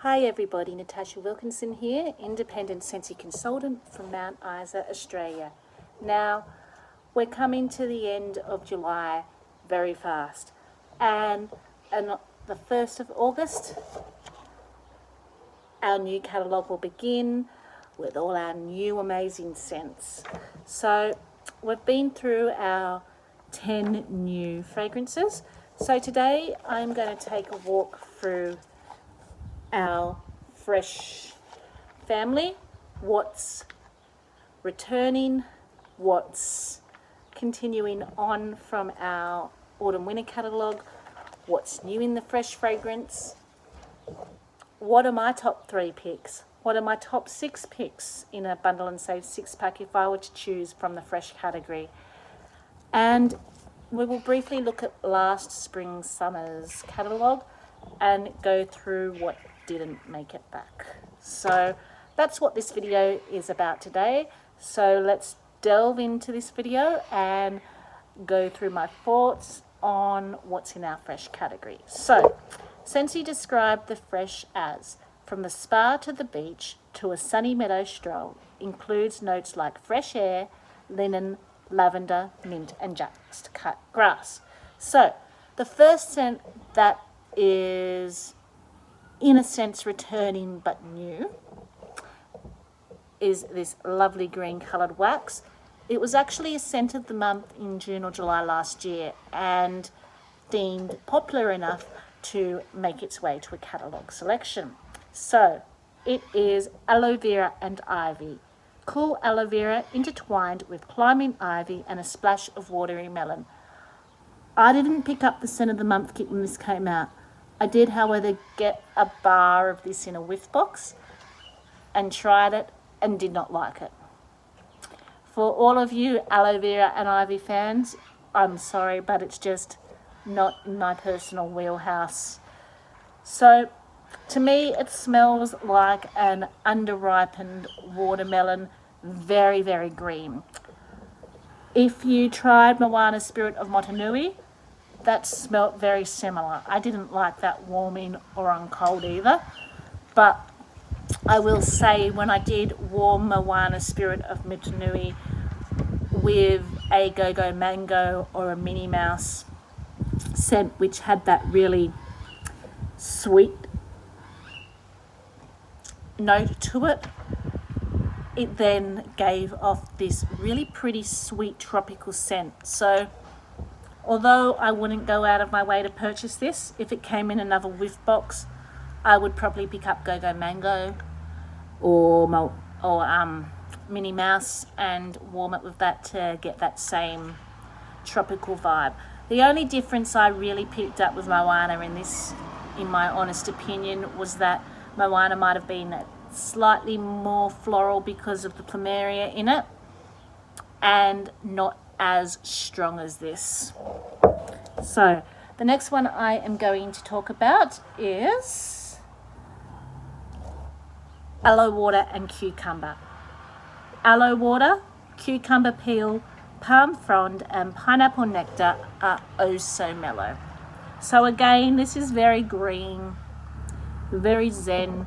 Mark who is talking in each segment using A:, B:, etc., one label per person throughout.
A: Hi everybody, Natasha Wilkinson here, independent sensory consultant from Mount Isa, Australia. Now, we're coming to the end of July very fast, and the 1st of August, our new catalogue will begin with all our new amazing scents. So, we've been through our 10 new fragrances. So today I'm going to take a walk through our fresh family, what's returning, what's continuing on from our autumn winter catalogue, what's new in the fresh fragrance, what are my top 3 picks, what are my top 6 picks in a bundle and save 6-pack if I were to choose from the fresh category. And we will briefly look at last spring summer's catalogue and go through what didn't make it back. So that's what this video is about today. So let's delve into this video and go through my thoughts on what's in our fresh category. So Scentsy described the fresh as from the spa to the beach to a sunny meadow stroll, includes notes like fresh air, linen, lavender, mint and just cut grass. So the first scent that is in a sense returning but new is this lovely green coloured wax. It was actually a scent of the month in June or July last year and deemed popular enough to make its way to a catalogue selection. So it is aloe vera and ivy. Cool aloe vera intertwined with climbing ivy and a splash of watery melon. I didn't pick up the scent of the month kit when this came out. I did, however, get a bar of this in a whiff box and tried it and did not like it. For all of you aloe vera and ivy fans, I'm sorry, but it's just not in my personal wheelhouse. So to me, it smells like an underripened watermelon, very, very green. If you tried Moana Spirit of Motunui, that smelt very similar. I didn't like that warming or on cold either, but I will say when I did warm Moana Spirit of Motunui with a Go-Go Mango or a Minnie Mouse scent which had that really sweet note to it, it then gave off this really pretty sweet tropical scent. So although I wouldn't go out of my way to purchase this, if it came in another whiff box, I would probably pick up Go-Go Mango or Minnie Mouse and warm it with that to get that same tropical vibe. The only difference I really picked up with Moana in this, in my honest opinion, was that Moana might have been slightly more floral because of the plumeria in it and not as strong as this. So the next one I am going to talk about is aloe water and cucumber. Aloe water, cucumber peel, palm frond and pineapple nectar are oh so mellow. So again, this is very green, very zen,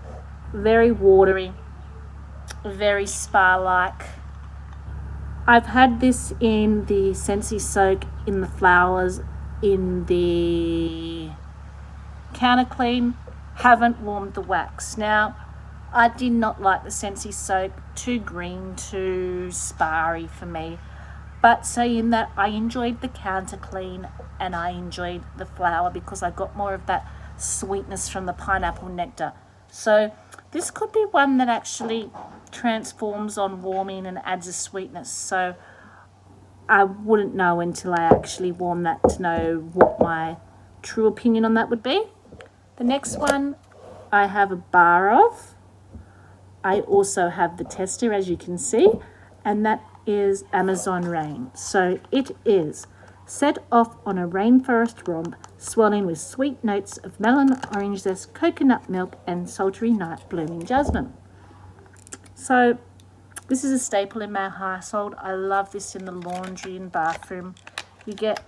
A: very watery, very spa-like. I've had this in the Scentsy Soak, in the flowers, in the counter clean, haven't warmed the wax. Now, I did not like the Scentsy Soak, too green, too sparry for me. But saying that, I enjoyed the counter clean and I enjoyed the flower because I got more of that sweetness from the pineapple nectar. So this could be one that actually transforms on warming and adds a sweetness. So I wouldn't know until I actually warm that to know what my true opinion on that would be. The next one I have a bar of. I also have the tester, as you can see, and that is Amazon Rain. So it is set off on a rainforest romp, swelling with sweet notes of melon, orange zest, coconut milk, and sultry night blooming jasmine. So this is a staple in my household. I love this in the laundry and bathroom. You get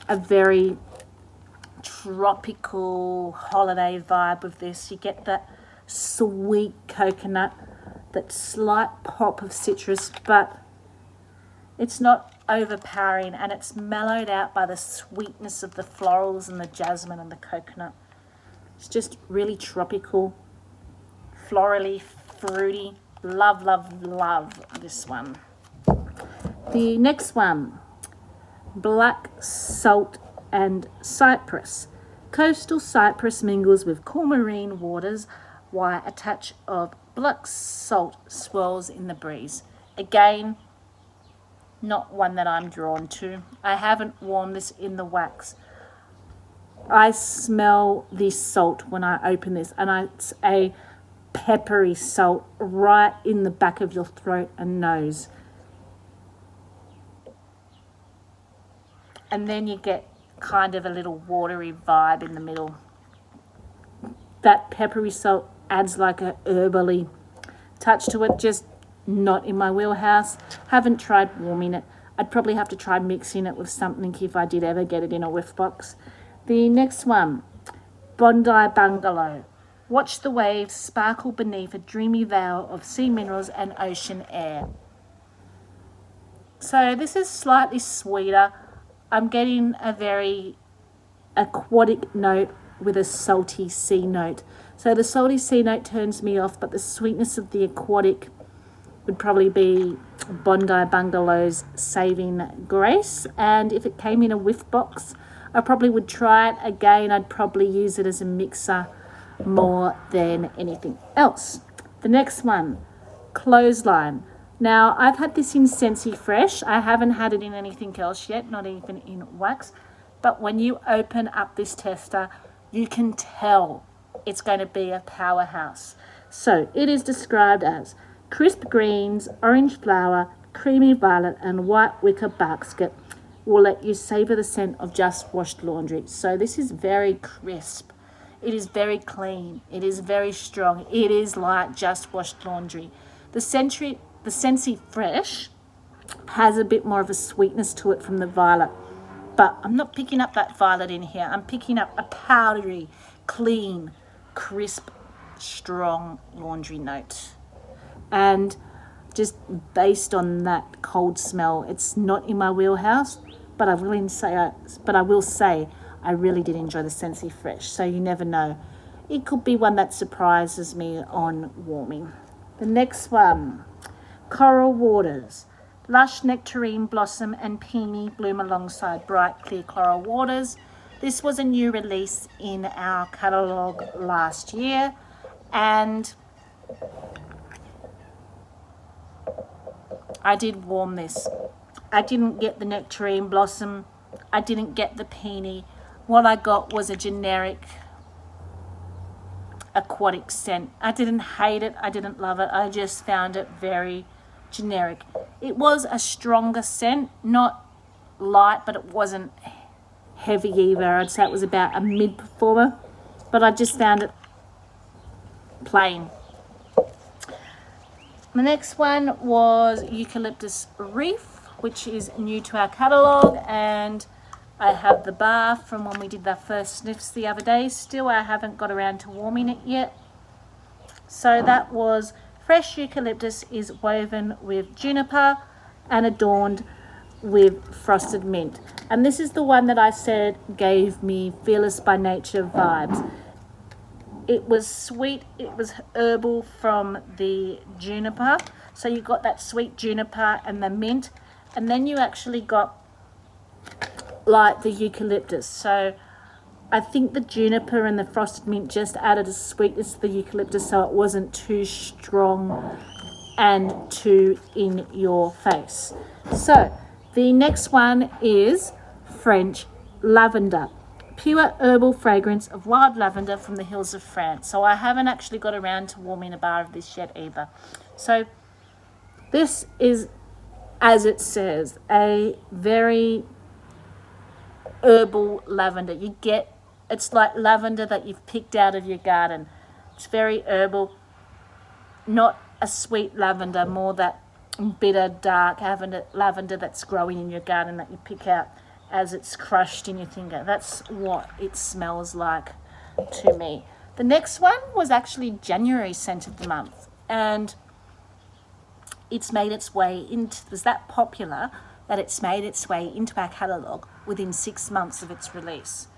A: a very tropical holiday vibe with this. You get that sweet coconut, that slight pop of citrus, but it's not overpowering, and it's mellowed out by the sweetness of the florals and the jasmine and the coconut. It's just really tropical, florally, fruity. Love, love, love this one. The next one, black salt and cypress. Coastal cypress mingles with cool marine waters while a touch of black salt swirls in the breeze. Again, not one that I'm drawn to. I haven't worn this in the wax. I smell the salt when I open this, and it's a peppery salt right in the back of your throat and nose. And then you get kind of a little watery vibe in the middle. That peppery salt adds like a herbally touch to it, just not in my wheelhouse. Haven't tried warming it. I'd probably have to try mixing it with something if I did ever get it in a whiff box. The next one, Bondi Bungalow. Watch the waves sparkle beneath a dreamy veil of sea minerals and ocean air. So this is slightly sweeter. I'm getting a very aquatic note with a salty sea note. So the salty sea note turns me off, but the sweetness of the aquatic would probably be Bondi Bungalow's saving grace. And if it came in a whiff box, I probably would try it again. I'd probably use it as a mixer more than anything else. The next one, Clothesline. Now, I've had this in Scentsy Fresh. I haven't had it in anything else yet, not even in wax. But when you open up this tester, you can tell it's going to be a powerhouse. So it is described as crisp greens, orange flower, creamy violet, and white wicker basket will let you savor the scent of just washed laundry. So this is very crisp. It is very clean. It is very strong. It is like just washed laundry. The Scentsy Fresh has a bit more of a sweetness to it from the violet, but I'm not picking up that violet in here. I'm picking up a powdery, clean, crisp, strong laundry note. And just based on that cold smell, it's not in my wheelhouse, but I will say I really did enjoy the Scentsy Fresh. So you never know. It could be one that surprises me on warming. The next one, Coral Waters. Lush nectarine blossom and peony bloom alongside bright clear coral waters. This was a new release in our catalogue last year, and I did warm this. I didn't get the nectarine blossom. I didn't get the peony. What I got was a generic aquatic scent. I didn't hate it. I didn't love it. I just found it very generic. It was a stronger scent, not light, but it wasn't heavy either. I'd say it was about a mid performer, but I just found it plain. The next one was Eucalyptus Reef, which is new to our catalogue, and I have the bar from when we did the first sniffs the other day. Still, I haven't got around to warming it yet. So that was fresh eucalyptus is woven with juniper and adorned with frosted mint. And this is the one that I said gave me Fearless by Nature vibes. It was sweet, it was herbal from the juniper. So you got that sweet juniper and the mint, and then you actually got like the eucalyptus. So I think the juniper and the frosted mint just added a sweetness to the eucalyptus, so it wasn't too strong and too in your face. So the next one is French Lavender. Pure herbal fragrance of wild lavender from the hills of France. So I haven't actually got around to warming a bar of this yet either. So this is, as it says, a very herbal lavender. You get, it's like lavender that you've picked out of your garden. It's very herbal, not a sweet lavender, more that bitter, dark lavender that's growing in your garden that you pick out. as it's crushed in your finger. That's what it smells like to me. The next one was actually January scent of the month, and it's made its way into, it was that popular that it's made its way into our catalogue within 6 months of its release.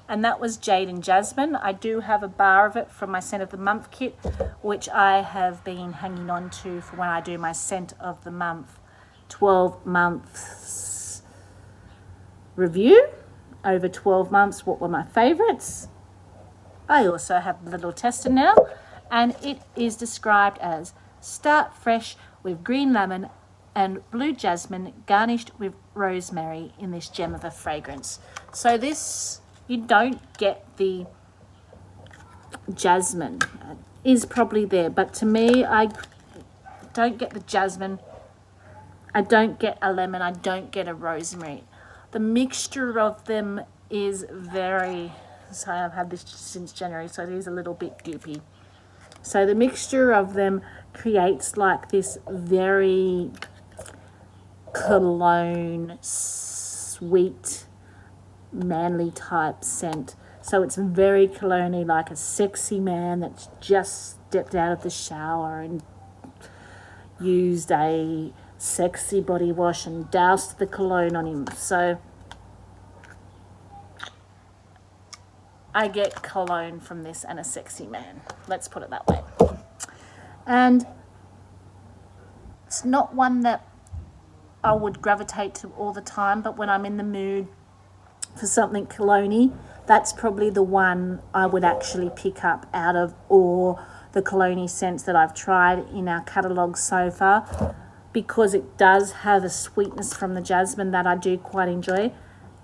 A: And that was Jade and Jasmine. I do have a bar of it from my scent of the month kit, which I have been hanging on to for when I do my scent of the month 12 months review. Over 12 months, what were my favourites? I also have the little tester now, and it is described as start fresh with green lemon and blue jasmine garnished with rosemary in this gem of a fragrance. So this, you don't get the jasmine. It is probably there, but to me, I don't get the jasmine. I don't get a lemon. I don't get a rosemary. The mixture of them is very, sorry, I've had this since January, so it is a little bit goopy. So the mixture of them creates like this very cologne, sweet, manly type scent. So it's very cologne-y, like a sexy man that's just stepped out of the shower and used a sexy body wash and doused the cologne on him. So I get cologne from this and a sexy man. Let's put it that way. And it's not one that I would gravitate to all the time, but when I'm in the mood for something cologne-y, that's probably the one I would actually pick up out of all the cologne-y scents that I've tried in our catalogue so far, because it does have a sweetness from the jasmine that I do quite enjoy.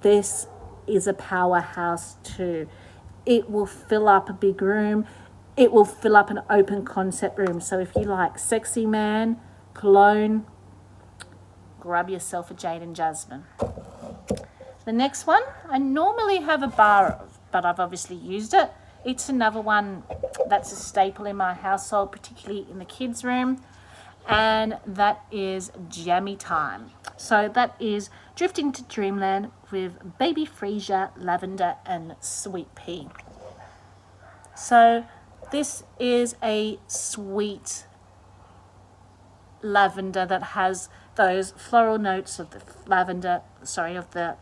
A: This is a powerhouse too. It will fill up a big room. It will fill up an open concept room. So if you like sexy man, cologne, grab yourself a Jade and Jasmine. The next one, I normally have a bar of, but I've obviously used it. It's another one that's a staple in my household, particularly in the kids' room, and that is Jammy Time. So that is Drifting to Dreamland with Baby Freesia, Lavender and Sweet Pea. So this is a sweet lavender that has those floral notes of the lavender, of the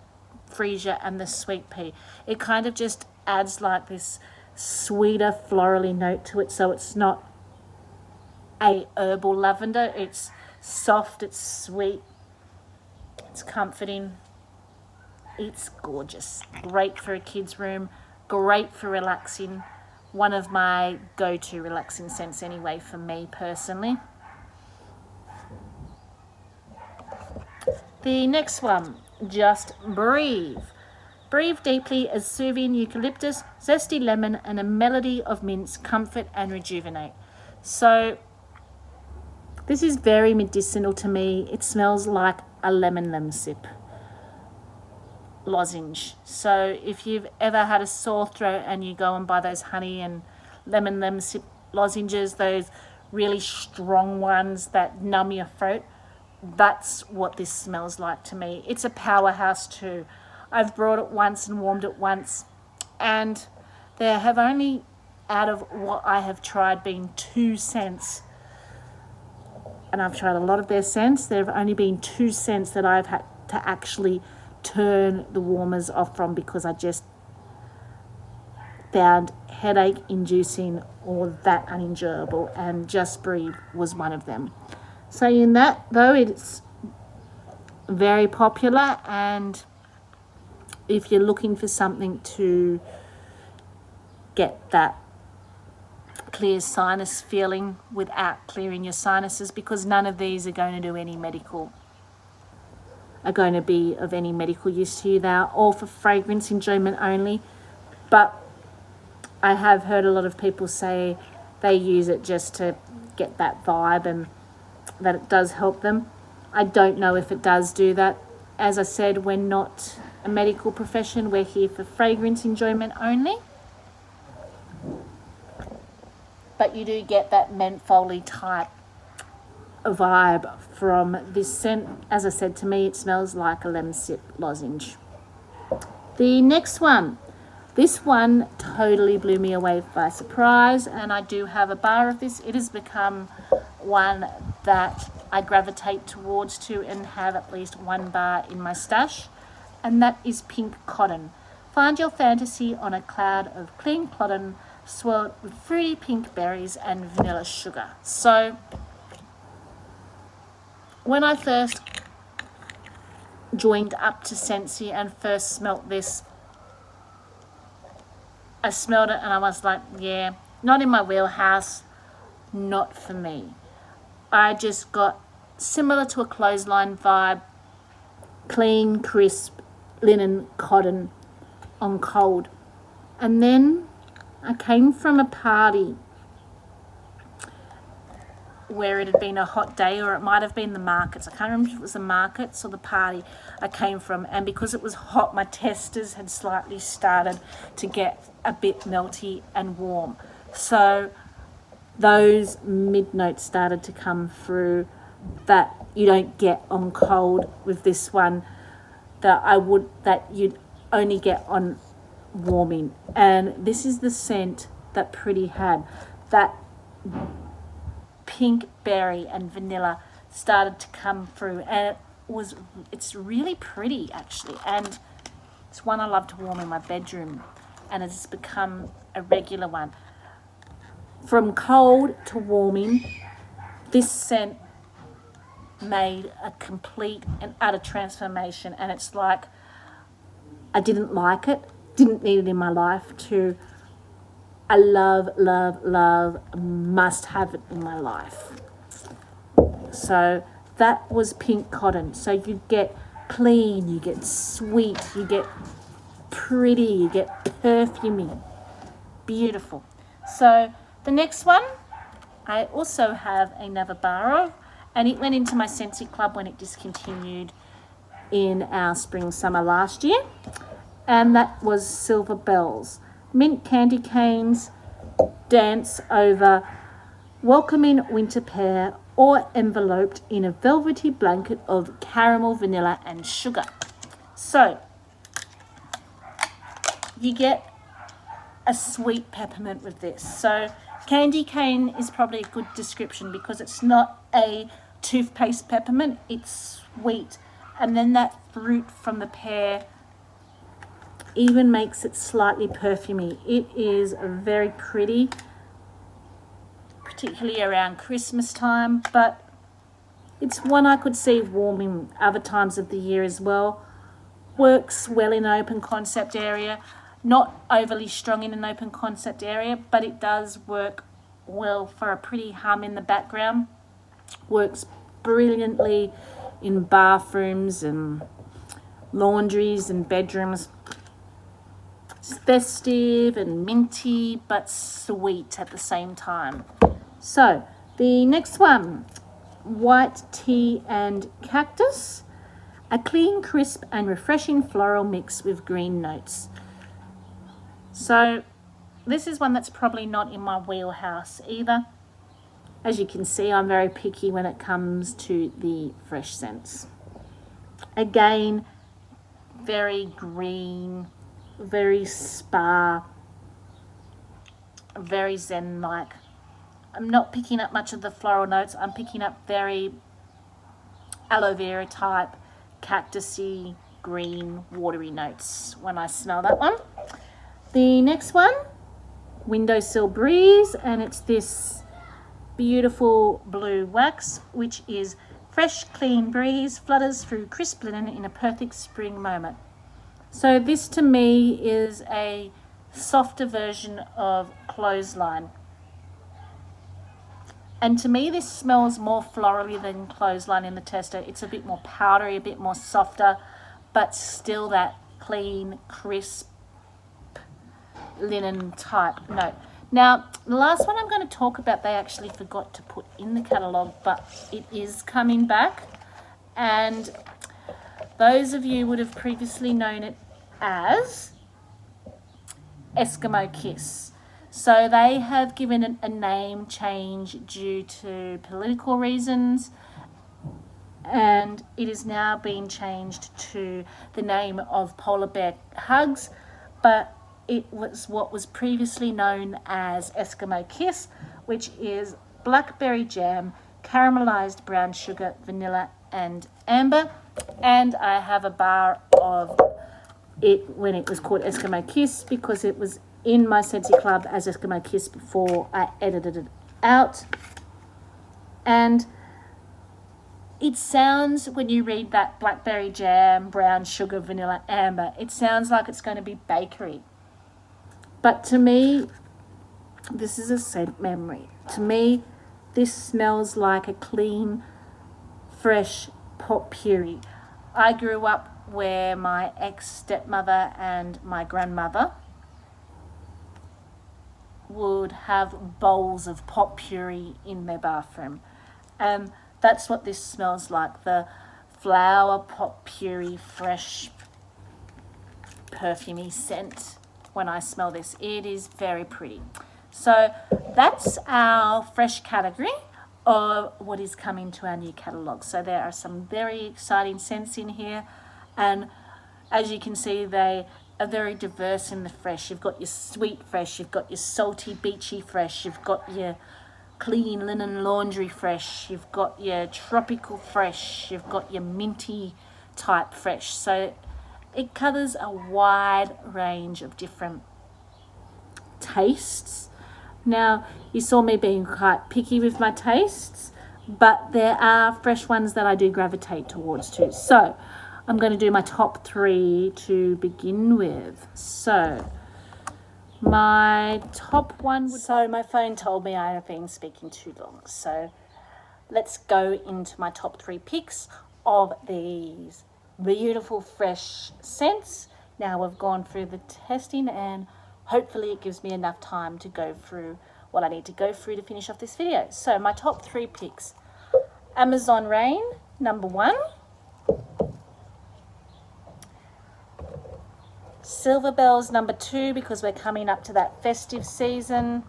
A: freesia and the sweet pea. It kind of just adds like this sweeter florally note to it, so it's not a herbal lavender. It's soft, it's sweet, it's comforting, it's gorgeous. Great for a kid's room, great for relaxing. One of my go-to relaxing scents anyway for me personally. The next one, Just Breathe. Breathe deeply as soothing eucalyptus, zesty lemon, and a melody of mints comfort and rejuvenate. So this is very medicinal to me. It smells like a lemon sip lozenge. So if you've ever had a sore throat and you go and buy those honey and lemon sip lozenges, those really strong ones that numb your throat, that's what this smells like to me. It's a powerhouse too. I've brought it once and warmed it once, and there have only, out of what I have tried, been 2 scents, and I've tried a lot of their scents. There have only been 2 scents that I've had to actually turn the warmers off from because I just found headache inducing or that unenjoyable, and Just Breathe was one of them. So in that though, it's very popular, and if you're looking for something to get that clear sinus feeling without clearing your sinuses, because none of these are going to do any medical, are going to be of any medical use to you. They are all for fragrance enjoyment only, but I have heard a lot of people say they use it just to get that vibe and that it does help them. I don't know if it does do that. As I said, we're not a medical profession. We're here for fragrance enjoyment only. But you do get that mentholy type vibe from this scent. As I said, to me, it smells like a lemon sip lozenge. The next one. This one totally blew me away by surprise, and I do have a bar of this. It has become one that I gravitate towards to and have at least one bar in my stash, and that is pink cotton. Find your fantasy on a cloud of clean cotton swirled with fruity pink berries and vanilla sugar. So when I first joined up to Scentsy and first smelt this, I smelled it and I was like, yeah, not in my wheelhouse, not for me. I just got similar to a clothesline vibe, clean, crisp, linen cotton on cold. And then I came from a party where it had been a hot day, or it might have been the markets. I can't remember if it was the markets or the party I came from, and because it was hot, my testers had slightly started to get a bit melty and warm. So those mid notes started to come through that you don't get on cold with this one, that you'd only get on warming. And this is the scent that Pretty had. That pink berry and vanilla started to come through, and it's really pretty actually, and it's one I love to warm in my bedroom, and it's become a regular one. From cold to warming, this scent made a complete and utter transformation, and it's like I didn't like it, didn't need it in my life, to I love, must have it in my life. So that was pink cotton. So you get clean, you get sweet, you get pretty, you get perfumey. Beautiful. So the next one, I also have another bar of, and it went into my Scentsy Club when it discontinued in our spring summer last year, and that was Silver Bells. Mint candy canes dance over welcoming winter pear, or enveloped in a velvety blanket of caramel, vanilla and sugar. So you get a sweet peppermint with this. So candy cane is probably a good description because it's not a toothpaste peppermint, it's sweet, and then that fruit from the pear even makes it slightly perfumey. It is very pretty, particularly around Christmas time, but it's one I could see warming other times of the year as well. Works well in an open concept area, not overly strong in an open concept area, but it does work well for a pretty hum in the background. Works brilliantly in bathrooms and laundries and bedrooms. It's festive and minty, but sweet at the same time. So the next one, white tea and cactus, a clean, crisp and refreshing floral mix with green notes. So this is one that's probably not in my wheelhouse either. As you can see, I'm very picky when it comes to the fresh scents. Again, very green, very spa, very zen-like. I'm not picking up much of the floral notes. I'm picking up very aloe vera type, cactusy, green, watery notes when I smell that one. The next one, Windowsill Breeze, and it's this beautiful blue wax, which is fresh, clean breeze flutters through crisp linen in a perfect spring moment. So this to me is a softer version of Clothesline. And to me this smells more florally than Clothesline in the tester. It's a bit more powdery, a bit more softer, but still that clean, crisp, linen type note. Now, the last one I'm going to talk about, they actually forgot to put in the catalogue, but it is coming back. And those of you would have previously known it as Eskimo Kiss. So they have given it a name change due to political reasons. and it is now being changed to the name of Polar Bear Hugs, but it was what was previously known as Eskimo Kiss, which is blackberry jam, caramelized brown sugar, vanilla and amber. And I have a bar of it when it was called Eskimo Kiss, because it was in my Scentsy Club as Eskimo Kiss before I edited it out. And it sounds, when you read that blackberry jam, brown sugar, vanilla, amber, it sounds like it's going to be bakery. But to me, this is a scent memory. To me, this smells like a clean, fresh pot puree. I grew up where my ex-stepmother and my grandmother would have bowls of pot puree in their bathroom. And that's what this smells like, the flower pot puree, fresh, perfumey scent. When I smell this, it is very pretty. So that's our fresh category of what is coming to our new catalogue. So there are some very exciting scents in here, and as you can see, they are very diverse in the fresh. You've got your sweet fresh, you've got your salty beachy fresh, you've got your clean linen laundry fresh, you've got your tropical fresh, you've got your minty type fresh. So it covers a wide range of different tastes. Now, you saw me being quite picky with my tastes, but there are fresh ones that I do gravitate towards too. So I'm going to do my top 3 to begin with. So my top one, so my phone told me I have been speaking too long. So let's go into my top 3 picks of these beautiful fresh scents. Now we've gone through the testing, and hopefully it gives me enough time to go through what I need to go through to finish off this video. So my top 3 picks: Amazon Rain, number 1. Silver Bells, number 2, because we're coming up to that festive season.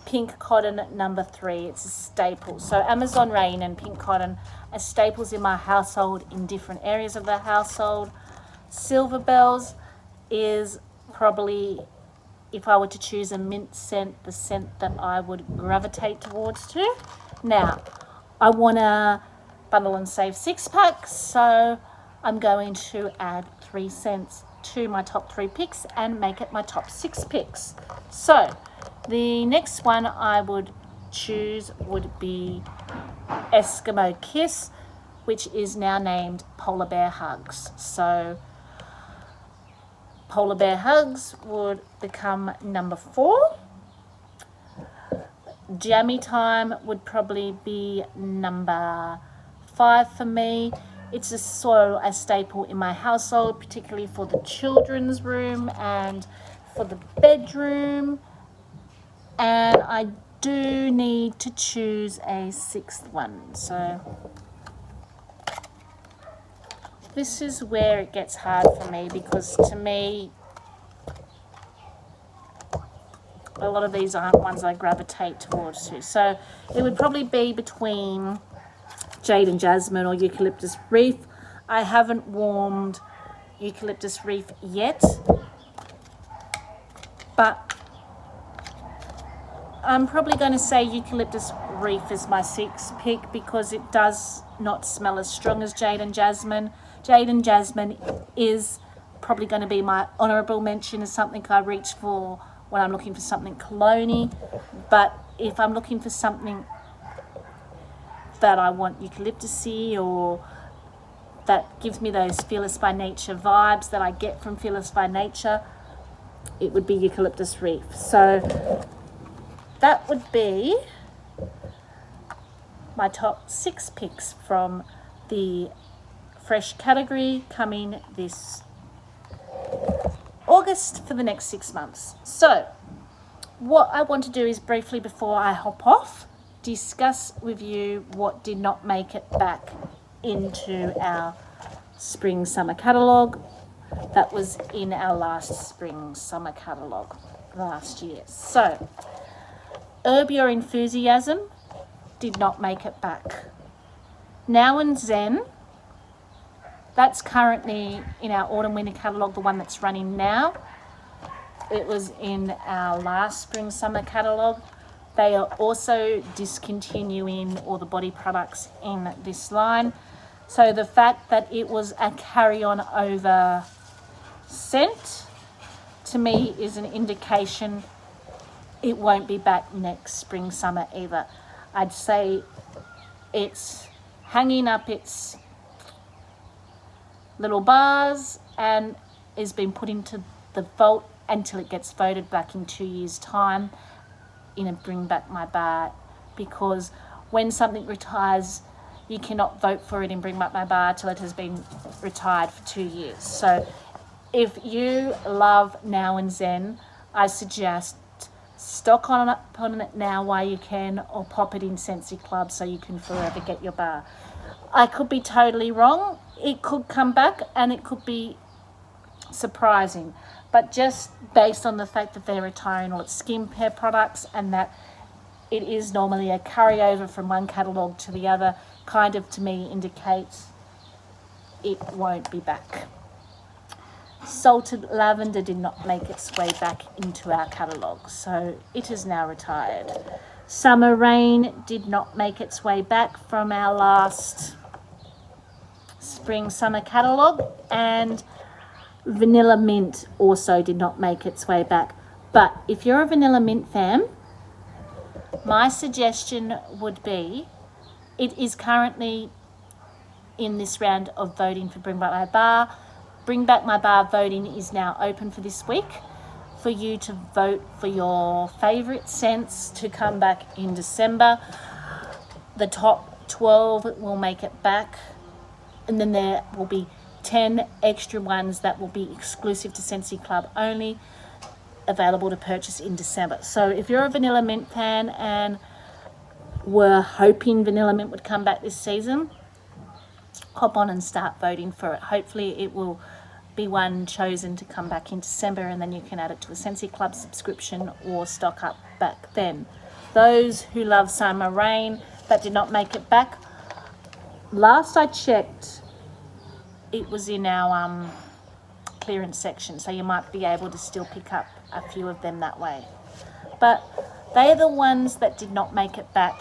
A: Pink Cotton, number 3. It's a staple. So Amazon Rain and Pink Cotton are staples in my household in different areas of the household. Silver Bells is probably, if I were to choose a mint scent, the scent that I would gravitate towards too. Now, I want to bundle and save 6-packs, so I'm going to add 3 scents to my top 3 picks and make it my top 6 picks. So the next one I would choose would be Eskimo Kiss, which is now named Polar Bear Hugs. So Polar Bear Hugs would become number 4. Jammy Time would probably be number 5 for me. It's a staple in my household, particularly for the children's room and for the bedroom. And I do need to choose a 6th one. So this is where it gets hard for me, because to me, a lot of these aren't ones I gravitate towards too. So it would probably be between Jade and Jasmine or Eucalyptus Reef. I haven't warmed Eucalyptus Reef yet, but I'm probably going to say Eucalyptus Reef is my 6th pick, because it does not smell as strong as Jade and Jasmine. Jade and Jasmine is probably going to be my honourable mention, as something I reach for when I'm looking for something cologne-y. But if I'm looking for something that I want eucalyptusy, or that gives me those Fearless by Nature vibes that I get from Fearless by Nature, it would be Eucalyptus Reef. So that would be my top 6 picks from the fresh category coming this August for the next 6 months. So what I want to do is briefly, before I hop off, discuss with you what did not make it back into our spring summer catalogue that was in our last spring summer catalogue last year. So Herb Your Enthusiasm did not make it back. Now and Zen, that's currently in our autumn winter catalogue, the one that's running now. It was in our last spring summer catalogue. They are also discontinuing all the body products in this line. So the fact that it was a carry-on over scent to me is an indication it won't be back next spring summer either. I'd say it's hanging up its little bars and is being put into the vault until it gets voted back in 2 years' time in a Bring Back My Bar, because when something retires, you cannot vote for it in Bring Back My Bar till it has been retired for 2 years. So if you love Now and Zen, I suggest stock on it now while you can, or pop it in Scentsy Club so you can forever get your bar. I could be totally wrong. It could come back and it could be surprising, but just based on the fact that they're retiring all its skincare products and that it is normally a carryover from one catalogue to the other, kind of to me indicates it won't be back. Salted Lavender did not make its way back into our catalogue, so it is now retired. Summer Rain did not make its way back from our last spring summer catalogue, and Vanilla Mint also did not make its way back. But if you're a Vanilla Mint fan, my suggestion would be, it is currently in this round of voting for Bring Back My Bar. Bring Back My Bar voting is now open for this week for you to vote for your favourite scents to come back in December. The top 12 will make it back, and then there will be 10 extra ones that will be exclusive to Scentsy Club only, available to purchase in December. So if you're a Vanilla Mint fan and were hoping Vanilla Mint would come back this season, hop on and start voting for it. Hopefully it will be one chosen to come back in December, and then you can add it to a Scentsy Club subscription or stock up back then. Those who love Summer Rain that did not make it back, last I checked, it was in our clearance section, so you might be able to still pick up a few of them that way. But they are the ones that did not make it back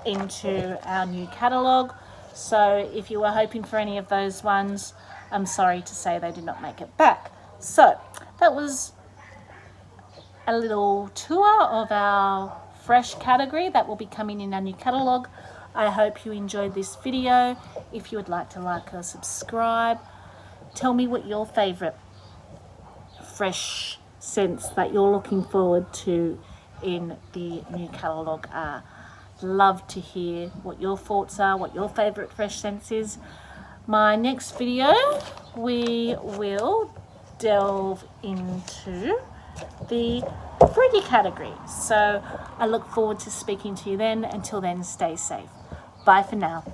A: into our new catalogue. So if you were hoping for any of those ones, I'm sorry to say they did not make it back. So that was a little tour of our fresh category that will be coming in our new catalogue. I hope you enjoyed this video. If you would like to like or subscribe, tell me what your favourite fresh scents that you're looking forward to in the new catalogue are. Love to hear what your thoughts are, what your favourite fresh scents is. My next video, we will delve into the fruity category. So I look forward to speaking to you then. Until then, stay safe. Bye for now.